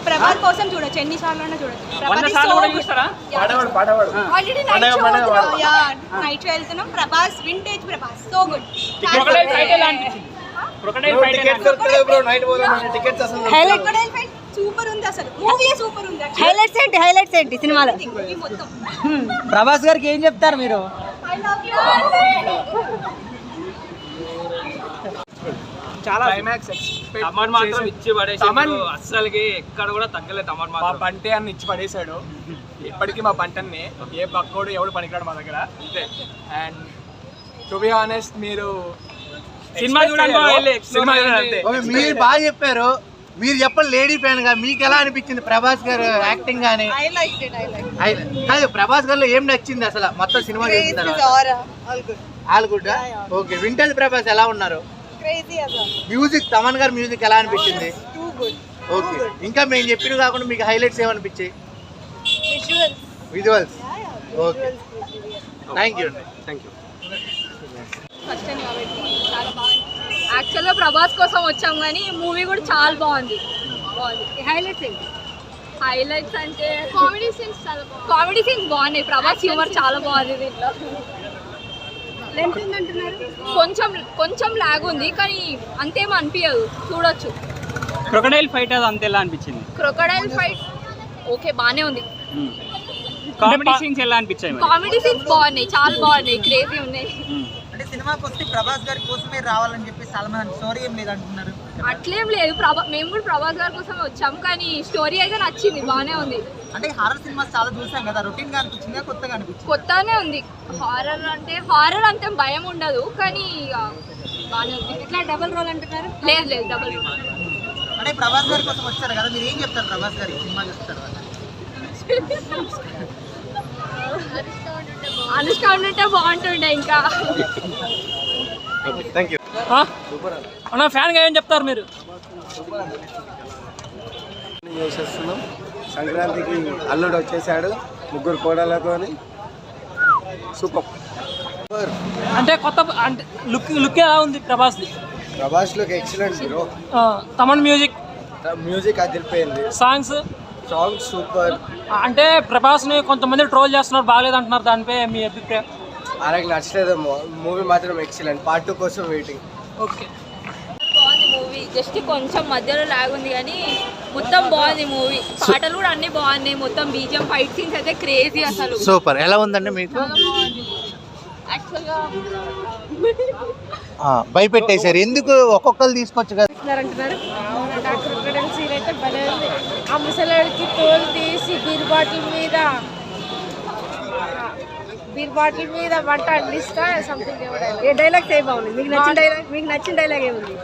ప్రభాస్ కోసం చూడొచ్చు, ఎన్నిసార్లు చూడొచ్చు. నైట్ వెళ్తున్నాం, Prabhas vintage Prabhas so good. Super ఉంది అసలు, మూవీ సూపర్ ఉంది. హైలైట్స్ ఏంటి సినిమాలో? ప్రభాస్ గారికి ఏం చెప్తారు మీరు? చాలా తమన్ మాత్రం ఇచ్చి పడేసాడు, అస్సలకి ఎక్కడ కూడా తగ్గలేదు. తమన్ మా బంటే అని ఇచ్చి పడేశాడు. ఇప్పటికీ మా బంటన్ని ఏ పక్కోడు ఎవడు పనికిరాడు మా దగ్గర అంతే. అండ్ టు బి ఆనెస్ట్ మీరు సినిమా చూడండి, మీరు బాగా చెప్పారు. మీరు చెప్పండి లేడీ ఫ్యాన్ గా మీకు ఎలా అనిపించింది ప్రభాస్ గారు యాక్టింగ్ గానీ? కాదు, ప్రభాస్ గారిలో ఏం నచ్చింది అసలు మొత్తం సినిమా చూసిన తర్వాత? All good. Okay, vintage Prabhas ఎలా ఉన్నారు? మ్యూజిక్, తమన్ గారి మ్యూజిక్ ఎలా అనిపించింది? ఓకే, ఇంకా మేము చెప్పిన కాకుండా మీకు హైలైట్స్ ఏమనిపించాయి? విజువల్స్. Okay, thank you. యాక్చువల్గా ప్రభాస్ కోసం వచ్చాం కానీ మూవీ కూడా చాలా బాగుంది. హైలైట్స్ అంటే కామెడీ సీన్స్ బాగున్నాయి. ప్రభాస్ హ్యూమర్ చాలా బాగుంది దీంట్లో. కొంచెం లాగ్ ఉంది కానీ అంతేం అనిపించదు, చూడొచ్చు. క్రొకడైల్ ఫైట్ అది అంత ఎలా అనిపించింది? క్రొకడైల్ ఫైట్ ఓకే బానే ఉంది. కామెడీ సీన్స్ ఎలా అనిపించాయి? కామెడీ సీన్స్ బాగున్నాయి, చాలా బాగున్నాయి, క్రేజీ ఉన్నాయి. అంటే సినిమాకి వస్తే ప్రభాస్ గారి కోసమే రావాలని చెప్పి చాలా మంది స్టోరీ ఏం లేదంటున్నారు. అట్లేం లేదు, మేము కూడా ప్రభాస్ గారి కోసమే వచ్చాము కానీ స్టోరీ అయితే నచ్చింది, బానే ఉంది. అంటే హారర్ సినిమాస్ చాలా చూసాం కదా, రొటీన్ గా అనిపించింది, కొత్తగా అనిపించింది? కొత్తగానే ఉంది. హారర్ అంతే భయం ఉండదు కానీ బానే ఉంది. ఇట్లా డబుల్ రోల్ అంటున్నారు? లేదు డబుల్ రోల్. అంటే ప్రభాస్ గారి కోసం వచ్చారు కదా, మీరు ఏం చెప్తారు ప్రభాస్ గారి సినిమా చూస్తారు? అనుష్క ఉంటే బాగుంటుండే ఇంకా. అన్న ఫ్యాన్ గా ఏం చెప్తారు మీరు? చేసేస్తున్నాం. సంక్రాంతికి అల్లుడు వచ్చేసాడు 3 కోడలతో. సూపర్. అంటే కొత్త అంటే లుక్ ఎలా ఉంది Prabhas? Prabhas look excellent bro. Thaman music అదిరిపోయింది. Songs super. అంటే ప్రభాస్ ని కొంతమంది ట్రోల్ చేస్తున్నారు, బాగాలేదు అంటున్నారు, దానిపై మీ అభిప్రాయం? అలాగే నచ్చలేదు, మూవీ మాత్రం ఎక్సలెంట్. పార్ట్ 2 కోసం వెయిటింగ్. ఓకే, బాగుంది మూవీ. జస్ట్ కొంచెం మధ్యలో లాగ్ ఉంది కానీ మొత్తం బాగుంది మూవీ. పాటలు కూడా అన్ని బాగున్నాయి, మొత్తం బీజిఎం ఫైట్ సీన్స్ అయితే క్రేజీ అసలు. సూపర్. ఎలా ఉందండి మీకు? యాక్చువల్గా భయపెట్టేశారు ఎందుకు? ఒక్కొక్కరు తీసుకోవచ్చు కదా అంటున్నారు. సీన్ అయితే భలే ఉంది. ఆ ముసలాడికి తోలు తీసి బీర్ బాటిల్ మీద వంట అండిస్తా సంథింగ్. ఏ డైలాగ్స్ ఏ బాగుంది? మీకు నచ్చిన డైలాగ్ ఏముంది?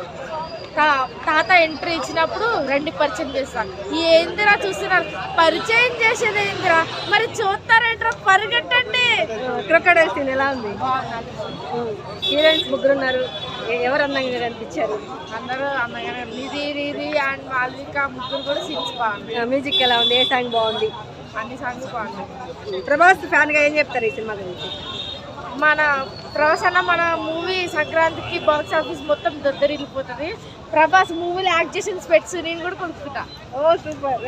తాత ఎంట్రీ ఇచ్చినప్పుడు రండి పరిచయం చేస్తాను. ఏందిరా చూస్తున్నారు, పరిచయం చేసేది ఏందిరా, మరి చూస్తారేంట్రా, పరిగెట్టండి. క్రొకడైల్ సీన్ ఎలా ఉంది? హీరోయిన్స్ 3 ఉన్నారు, ఎవరు అందంగా అనిపించారు? అందరూ అందంగానే. నిధి అండ్ మాల్విక 3 కూడా సీన్స్ బాగుంది. మ్యూజిక్ ఎలా ఉంది? ఏ సాంగ్ బాగుంది? అన్ని సాంగ్స్ బాగున్నాయి. ప్రభాస్ ఫ్యాన్గా ఏం చెప్తారు ఈ సినిమా గురించి? మన ప్రభాస్ అన్న మన మూవీ సంక్రాంతికి బాక్స్ ఆఫీస్ మొత్తం దద్దరిల్లిపోతుంది. ప్రభాస్ మూవీలో యాక్ట్ చేసిన స్పెట్స్ నేను కూడా కొనుక్కుంటా. ఓ సూపర్.